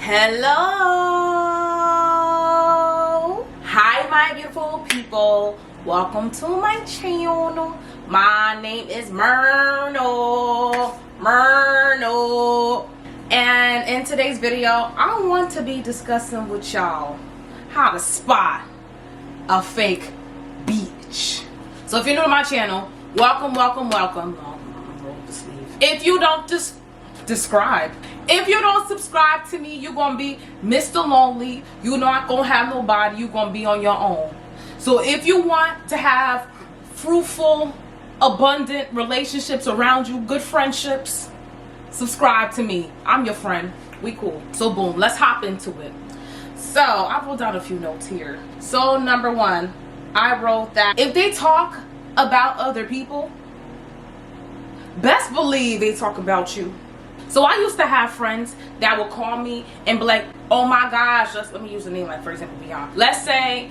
Hello, hi my beautiful people, welcome to my channel. My name is Myrno, and in today's video I want to be discussing with y'all how to spot a fake bitch. So if you're new to my channel, welcome. If you don't if you don't subscribe to me, you're gonna be Mr. Lonely. You're not gonna have nobody. You're gonna be on your own. So if you want to have fruitful, abundant relationships around you, good friendships, subscribe to me. I'm your friend. We cool. So boom, let's hop into it. So I wrote down a few notes here. So number one, I wrote that if they talk about other people, best believe they talk about you. So I used to have friends that would call me and be like, oh my gosh, let me use a name, like for example Bianca. Let's say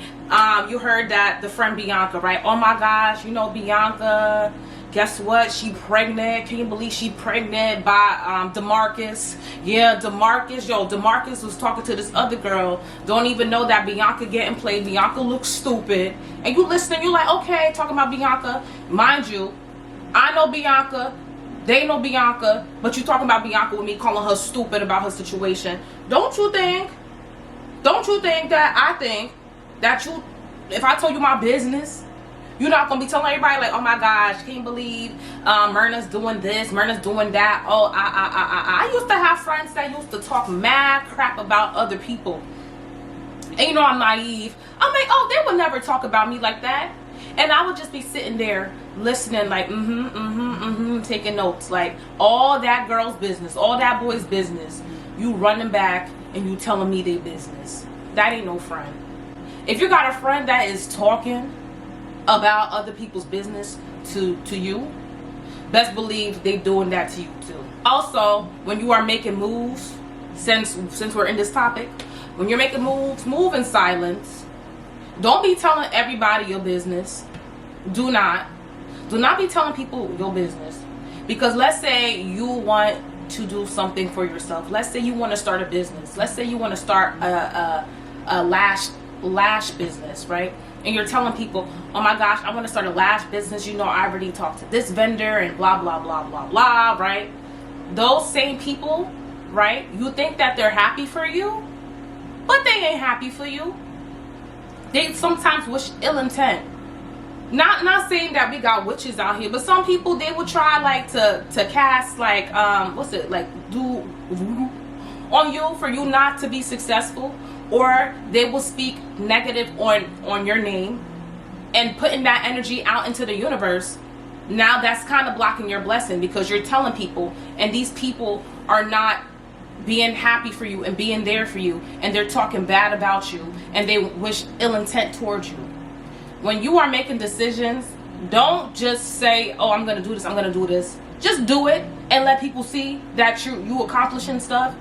you heard that the friend Bianca, right? Oh my gosh, you know Bianca, guess what, she pregnant. Can you believe she pregnant by DeMarcus? Yeah, DeMarcus was talking to this other girl, don't even know that Bianca getting played. Bianca looks stupid. And you listening, you're like, okay, talking about Bianca. Mind you, I know Bianca, they know Bianca, but you talking about Bianca with me, calling her stupid about her situation. Don't you think that I think that you, if I told you my business, you're not gonna be telling everybody like, oh my gosh, can't believe Myrna's doing this, Myrna's doing that. Oh, I used to have friends that used to talk mad crap about other people. And you know I'm naive. I'm like, oh, they would never talk about me like that. And I would just be sitting there listening like, taking notes. Like, all that girl's business, all that boy's business, you running back and you telling me their business. That ain't no friend. If you got a friend that is talking about other people's business to you, best believe they doing that to you too. Also, when you are making moves, since we're in this topic, when you're making moves, move in silence. Don't be telling everybody your business. Do not be telling people your business. Because let's say you want to do something for yourself. Let's say you want to start a business. Let's say you want to start a lash business, right? And you're telling people, oh my gosh, I want to start a lash business. You know, I already talked to this vendor and blah, blah, blah, blah, blah, right? Those same people, right? You think that they're happy for you, but they ain't happy for you. They sometimes wish ill intent. Not saying that we got witches out here, but some people, they will try like to cast like do voodoo on you for you not to be successful, or they will speak negative on your name and putting that energy out into the universe. Now that's kind of blocking your blessing, because you're telling people and these people are not being happy for you and being there for you, and they're talking bad about you and they wish ill intent towards you. When you are making decisions, don't just say, oh, I'm gonna do this, I'm gonna do this. Just do it and let people see that you accomplishing stuff.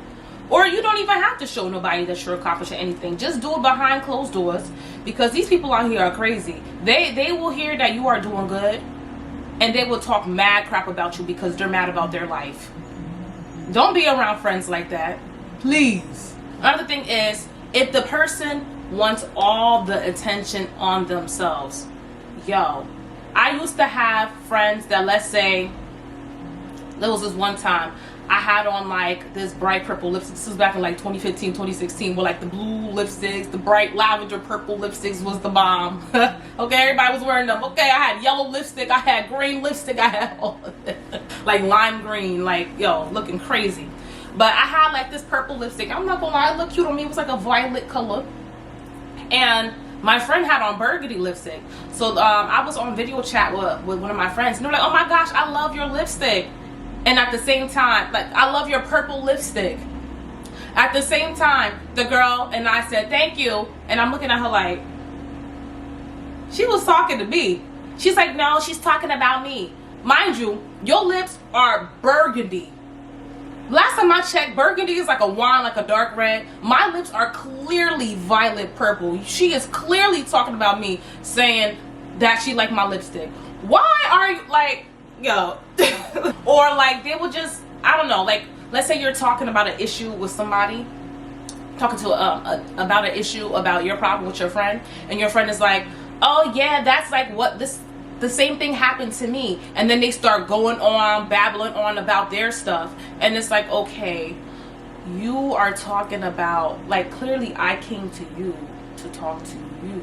Or you don't even have to show nobody that you're accomplishing anything. Just do it behind closed doors, because these people out here are crazy. They will hear that you are doing good and they will talk mad crap about you because they're mad about their life. Don't be around friends like that, please. Another thing is, if the person wants all the attention on themselves, yo, I used to have friends that, let's say, there was this one time I had on like this bright purple lipstick. This was back in like 2015, 2016, where like the blue lipsticks, the bright lavender purple lipsticks was the bomb. Okay, everybody was wearing them. Okay, I had yellow lipstick, I had green lipstick, I had all of it. Like lime green, like, yo, looking crazy. But I had like this purple lipstick. I'm not gonna lie, it looked cute on me. It was like a violet color. And my friend had on burgundy lipstick. So I was on video chat with one of my friends, and they're like, oh my gosh, I love your lipstick. And at the same time, like, I love your purple lipstick. At the same time, the girl and I said, thank you. And I'm looking at her like, she was talking to me. She's like, no, she's talking about me. Mind you, your lips are burgundy. Last time I checked, burgundy is like a wine, like a dark red. My lips are clearly violet purple. She is clearly talking about me, saying that she liked my lipstick. Why are you like, yo? Or like they will just, I don't know, like let's say you're talking about an issue with somebody talking to about an issue about your problem with your friend, and your friend is like, oh yeah, that's like what the same thing happened to me, and then they start going on babbling on about their stuff, and it's like, okay, you are talking about, like, clearly I came to you to talk to you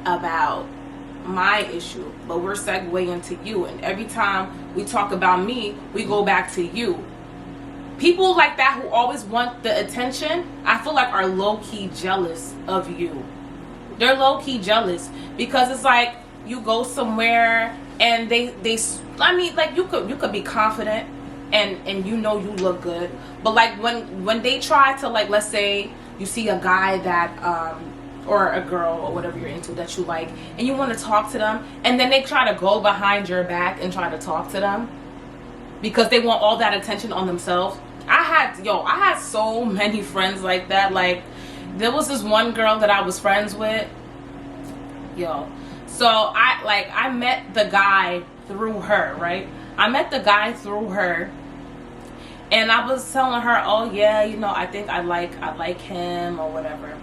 about my issue, but we're segueing to you, and every time we talk about me, we go back to you. People like that who always want the attention, I feel like are low-key jealous of you. They're low-key jealous because it's like you go somewhere and they I mean, like, you could be confident and you know you look good, but like when they try to, like, let's say you see a guy that or a girl or whatever you're into that you like, and you want to talk to them, and then they try to go behind your back and try to talk to them because they want all that attention on themselves. I had so many friends like that. Like, there was this one girl that I was friends with, so I met the guy through her, right? I met the guy through her, and I was telling her, oh yeah, I think I like him or whatever.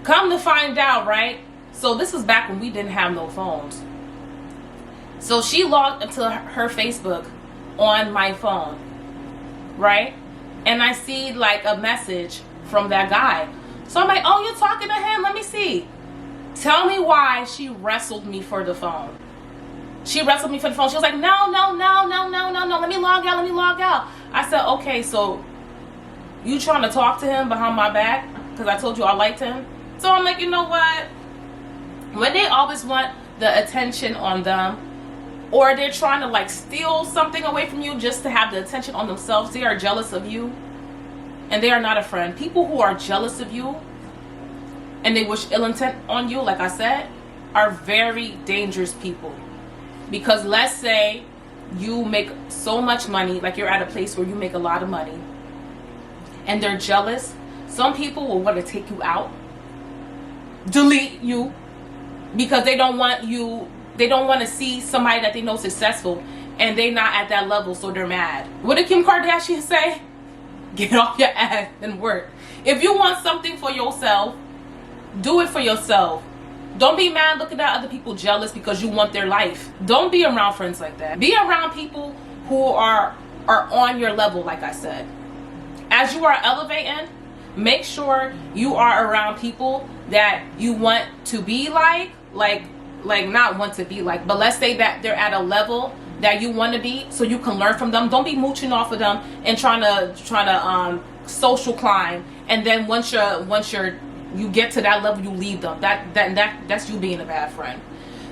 Come to find out, right? So this was back when we didn't have no phones. So she logged into her Facebook on my phone, right? And I see like a message from that guy. So I'm like, oh, you're talking to him? Let me see. Tell me why she wrestled me for the phone. She wrestled me for the phone. She was like, no. Let me log out. I said, okay, so you trying to talk to him behind my back because I told you I liked him? So I'm like, you know what? When they always want the attention on them, or they're trying to like steal something away from you just to have the attention on themselves, they are jealous of you, and they are not a friend. People who are jealous of you and they wish ill intent on you, like I said, are very dangerous people. Because let's say you make so much money, like you're at a place where you make a lot of money, and they're jealous. Some people will want to take you out, delete you, because they don't want to see somebody that they know successful, and they're not at that level, so they're mad. What did Kim Kardashian say? Get off your ass and work. If you want something for yourself, do it for yourself. Don't be mad looking at other people jealous because you want their life. Don't be around friends like that. Be around people who are on your level, like I said. As you are elevating, make sure you are around people that you want to be like not want to be like, but let's say that they're at a level that you want to be, so you can learn from them. Don't be mooching off of them and trying to social climb, and then once you get to that level, you leave them. That's you being a bad friend.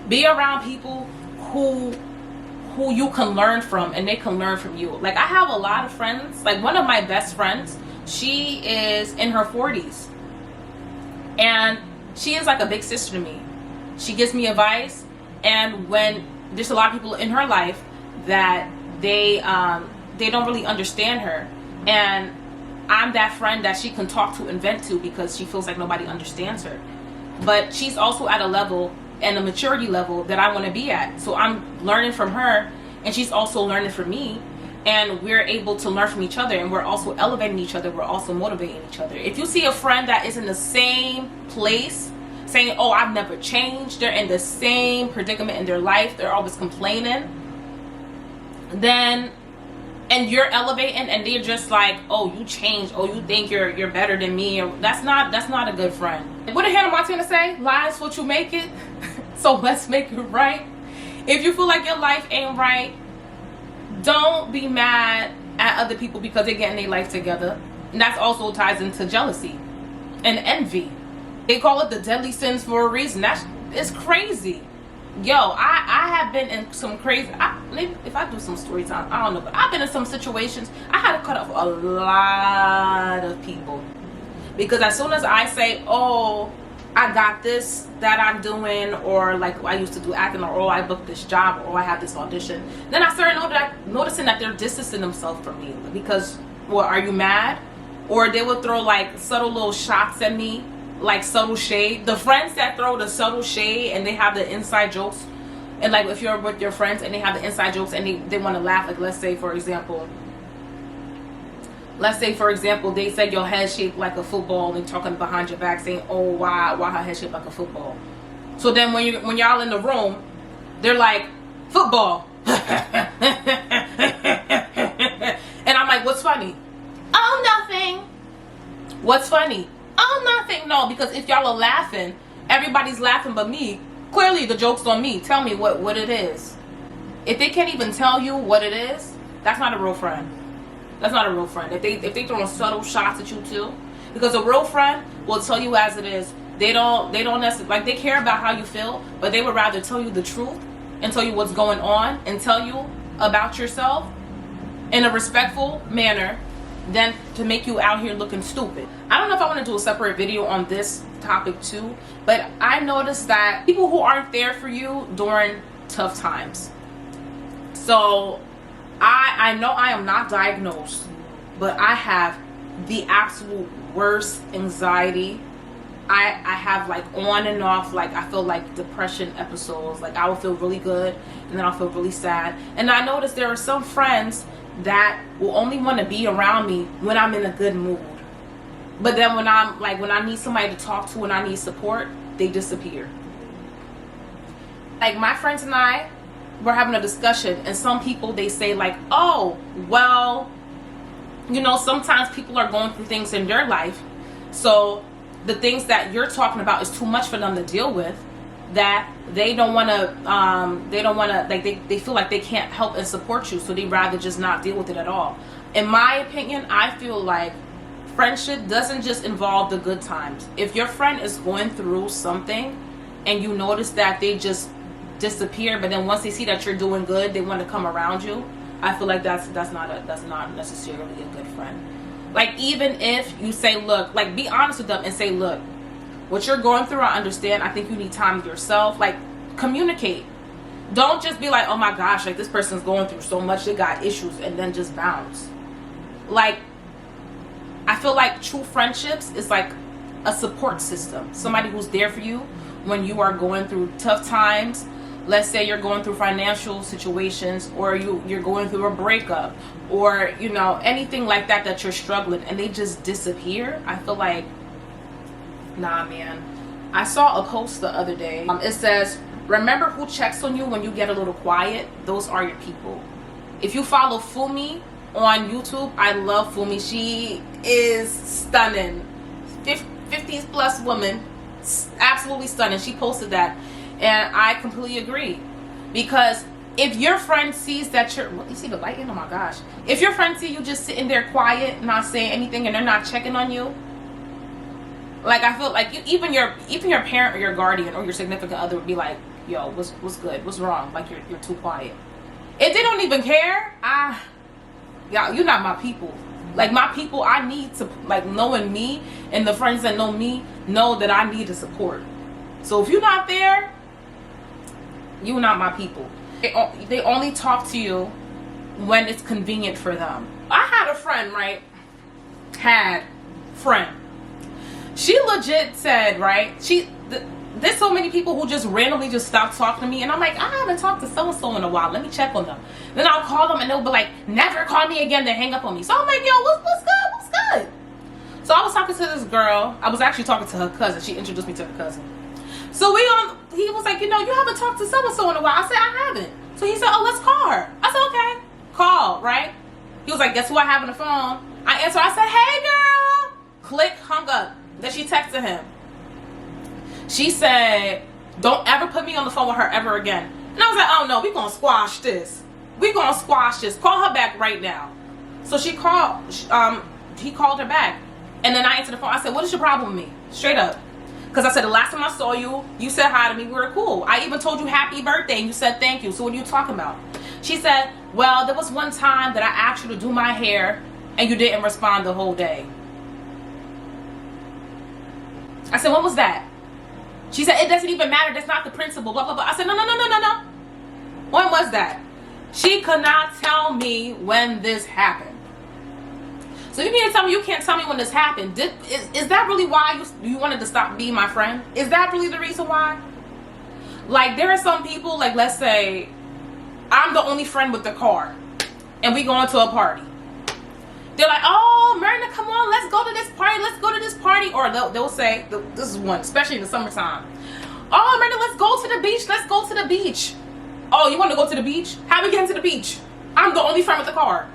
Be around people who you can learn from, and they can learn from you. Like, I have a lot of friends. Like, one of my best friends, she is in her 40s, and she is like a big sister to me. She gives me advice, and when there's a lot of people in her life that they don't really understand her, and I'm that friend that she can talk to and vent to because she feels like nobody understands her. But she's also at a level and a maturity level that I want to be at. So I'm learning from her, and she's also learning from me, and we're able to learn from each other, and we're also elevating each other. We're also motivating each other. If you see a friend that is in the same place saying, oh, I've never changed, they're in the same predicament in their life, they're always complaining, then, and you're elevating, and they're just like, oh, you changed, oh, you think you're better than me, or that's not a good friend. What did Hannah Montana say? Lies what you make it. So let's make it right. If you feel like your life ain't right, don't be mad at other people because they're getting their life together. And that also ties into jealousy and envy. They call it the deadly sins for a reason. It's crazy. Yo, I have been in some crazy, maybe if I do some story time, I don't know, but I've been in some situations. I had to cut off a lot of people because as soon as I say, oh, I got this that I'm doing, or like I used to do acting, or oh, I booked this job, or I have this audition, then I started noticing that they're distancing themselves from me because, well, are you mad? Or they would throw like subtle little shots at me, like subtle shade. The friends that throw the subtle shade and they have the inside jokes, and like if you're with your friends and they have the inside jokes and they want to laugh, like let's say for example, let's say for example they said your head shaped like a football and talking behind your back saying, oh, why her head shaped like a football. So then when y'all in the room, they're like, football. And I'm like, what's funny? Oh, nothing. What's funny? Oh, nothing. No, because if y'all are laughing, everybody's laughing but me. Clearly the joke's on me. Tell me what it is. If they can't even tell you what it is, that's not a real friend. That's not a real friend. If they throwing subtle shots at you too, because a real friend will tell you as it is. They don't necessarily, like, they care about how you feel, but they would rather tell you the truth and tell you what's going on and tell you about yourself in a respectful manner than to make you out here looking stupid. I don't know if I want to do a separate video on this topic too, but I noticed that people who aren't there for you during tough times. So I know I am not diagnosed, but I have the absolute worst anxiety. I have like on and off, like I feel like depression episodes. Like I will feel really good and then I'll feel really sad. And I noticed there are some friends that will only want to be around me when I'm in a good mood. But then when I need somebody to talk to and I need support, they disappear. Like my friends and I were having a discussion, and some people, they say like, oh, well, you know, sometimes people are going through things in their life, so the things that you're talking about is too much for them to deal with, that they don't want to like they feel like they can't help and support you, so they'd rather just not deal with it at all. In my opinion, I feel like friendship doesn't just involve the good times. If your friend is going through something and you notice that they just disappear, but then once they see that you're doing good, they want to come around you, I feel like that's not necessarily a good friend. Like, even if you say, look, like, be honest with them and say, look, what you're going through, I understand. I think you need time with yourself. Like, communicate. Don't just be like, oh my gosh, like, this person's going through so much, they got issues, and then just bounce. Like, I feel like true friendships is like a support system. Somebody who's there for you when you are going through tough times. Let's say you're going through financial situations, or you're going through a breakup, or, you know, anything like that you're struggling, and they just disappear. I feel like, nah, man. I saw a post the other day. It says, remember who checks on you when you get a little quiet? Those are your people. If you follow Fumi on YouTube, I love Fumi. She is stunning. 50s plus woman. Absolutely stunning. She posted that. And I completely agree. Because if your friend sees that you're, you see the lighting? Oh my gosh. If your friend sees you just sitting there quiet, not saying anything, and they're not checking on you, like, I feel like even your parent or your guardian or your significant other would be like, yo, what's good? What's wrong? Like, you're too quiet. If they don't even care, y'all, you're not my people. Like, my people, I need to, like, knowing me and the friends that know me know that I need the support. So if you're not there, you're not my people. They only talk to you when it's convenient for them. I had a friend, right? She legit said, right? There's so many people who just randomly just stop talking to me, and I'm like, I haven't talked to so-and-so in a while. Let me check on them. Then I'll call them, and they'll be like, never call me again. They hang up on me. So I'm like, yo, what's good? So I was talking to this girl. I was actually talking to her cousin. She introduced me to her cousin. So he was like, you know, you haven't talked to so-and-so in a while. I said, I haven't. So he said, oh, let's call her. I said, okay. Call, right? He was like, guess who I have on the phone? I answered. I said, hey, girl. Click, hung up. Then she texted him. She said, don't ever put me on the phone with her ever again. And I was like, oh no, we're going to squash this. Call her back right now. So she called, he called her back. And then I answered the phone. I said, what is your problem with me? Straight up. Because I said, the last time I saw you, you said hi to me. We were cool. I even told you happy birthday and you said thank you. So what are you talking about? She said, well, there was one time that I asked you to do my hair and you didn't respond the whole day. I said, when was that? She said, it doesn't even matter. That's not the principle. Blah, blah, blah. I said, no. When was that? She could not tell me when this happened. So you mean to tell me you can't tell me when this happened? Is that really why you wanted to stop being my friend? Is that really the reason why? Like, there are some people, like, let's say I'm the only friend with the car and we going to a party. They're like, oh, Myrna, come on, let's go to this party, let's go to this party. Or they'll say, this is one, especially in the summertime. Oh, Myrna, let's go to the beach, let's go to the beach. Oh, you want to go to the beach? How we getting to the beach? I'm the only friend with the car.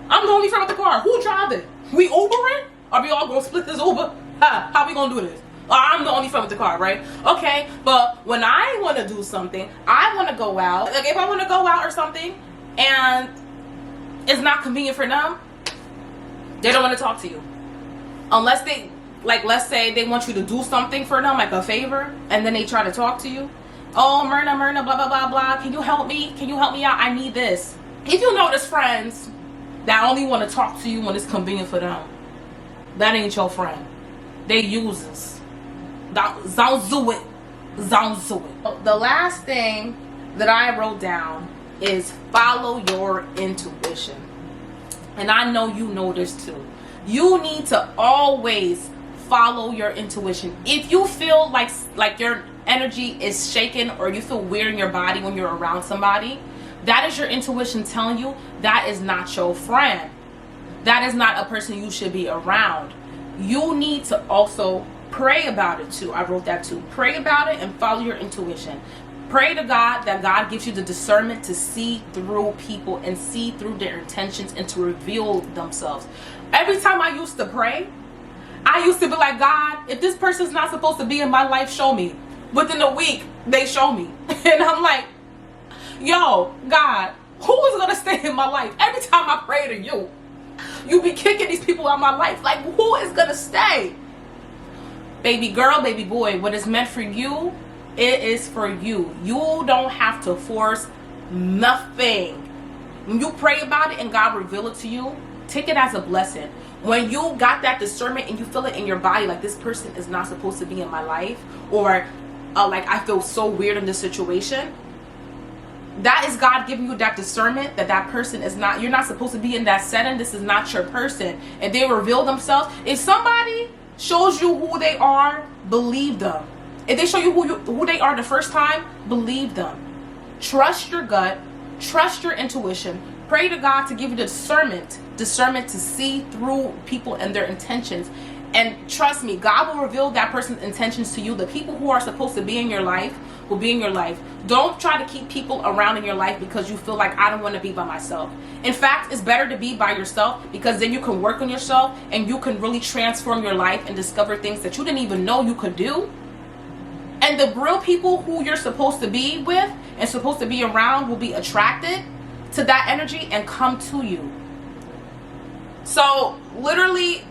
I'm the only friend with the car. Who driving? We Ubering? Are we all going to split this Uber? How we going to do this? I'm the only friend with the car, right? Okay, but when I want to do something, I want to go out. Like if I want to go out or something and it's not convenient for them, they don't want to talk to you. Unless they, like let's say they want you to do something for them, like a favor, and then they try to talk to you. Oh, Myrna, blah, blah, blah, blah. Can you help me? Can you help me out? I need this. If you notice friends that only want to talk to you when it's convenient for them, that ain't your friend. They users. Don't do it. Don't do it. The last thing that I wrote down is follow your intuition. And I know you know this too. You need to always follow your intuition. If you feel like your energy is shaken or you feel weird in your body when you're around somebody, that is your intuition telling you that is not your friend. That is not a person you should be around. You need to also pray about it too. I wrote that too. Pray about it and follow your intuition. Pray to God that God gives you the discernment to see through people and see through their intentions and to reveal themselves. Every time I used to pray, I used to be like, God, if this person's not supposed to be in my life, show me. Within a week, they show me. And I'm like, yo, God, who is going to stay in my life? Every time I pray to you, you be kicking these people out of my life. Like, who is going to stay? Baby girl, baby boy, what is meant for you, it is for you. You don't have to force nothing. When you pray about it and God reveal it to you, take it as a blessing. When you got that discernment and you feel it in your body, like this person is not supposed to be in my life, or like I feel so weird in this situation, that is God giving you that discernment that that person is not, you're not supposed to be in that setting. This is not your person. And they reveal themselves. If somebody shows you who they are, believe them. If they show you who they are the first time, believe them. Trust your gut. Trust your intuition. Pray to God to give you the discernment to see through people and their intentions. And trust me, God will reveal that person's intentions to you. The people who are supposed to be in your life will be in your life. Don't try to keep people around in your life because you feel like I don't want to be by myself. In fact, it's better to be by yourself because then you can work on yourself and you can really transform your life and discover things that you didn't even know you could do. And the real people who you're supposed to be with and supposed to be around will be attracted to that energy and come to you. So literally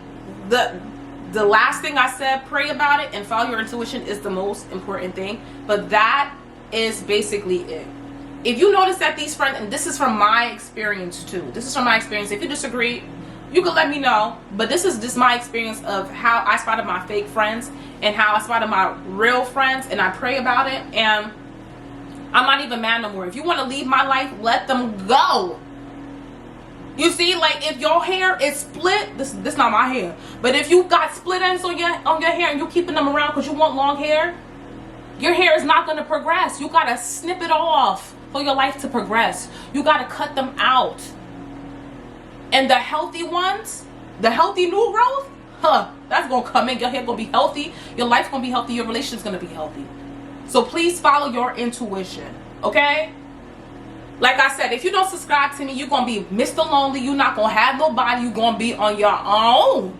the last thing I said, pray about it and follow your intuition, is the most important thing. But that is basically it. If you notice that these friends, and this is from my experience too, this is from my experience. If you disagree, you can let me know. But this is just my experience of how I spotted my fake friends and how I spotted my real friends, and I pray about it, and I'm not even mad no more. If you want to leave my life, let them go. You see, like if your hair is split, this not my hair, but if you got split ends on your hair and you keeping them around because you want long hair, your hair is not going to progress. You got to snip it off for your life to progress. You got to cut them out. And the healthy ones, the healthy new growth, that's going to come in. Your hair going to be healthy. Your life's going to be healthy. Your relationship's going to be healthy. So please follow your intuition, okay? Like I said, if you don't subscribe to me, you're going to be Mr. Lonely. You're not going to have nobody. You're going to be on your own.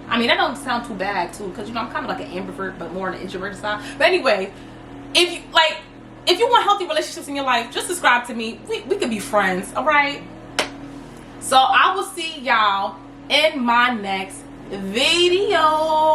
I mean, that don't sound too bad, too, because, you know, I'm kind of like an ambivert, but more on the introverted side. But anyway, if you want healthy relationships in your life, just subscribe to me. We can be friends, all right? So I will see y'all in my next video.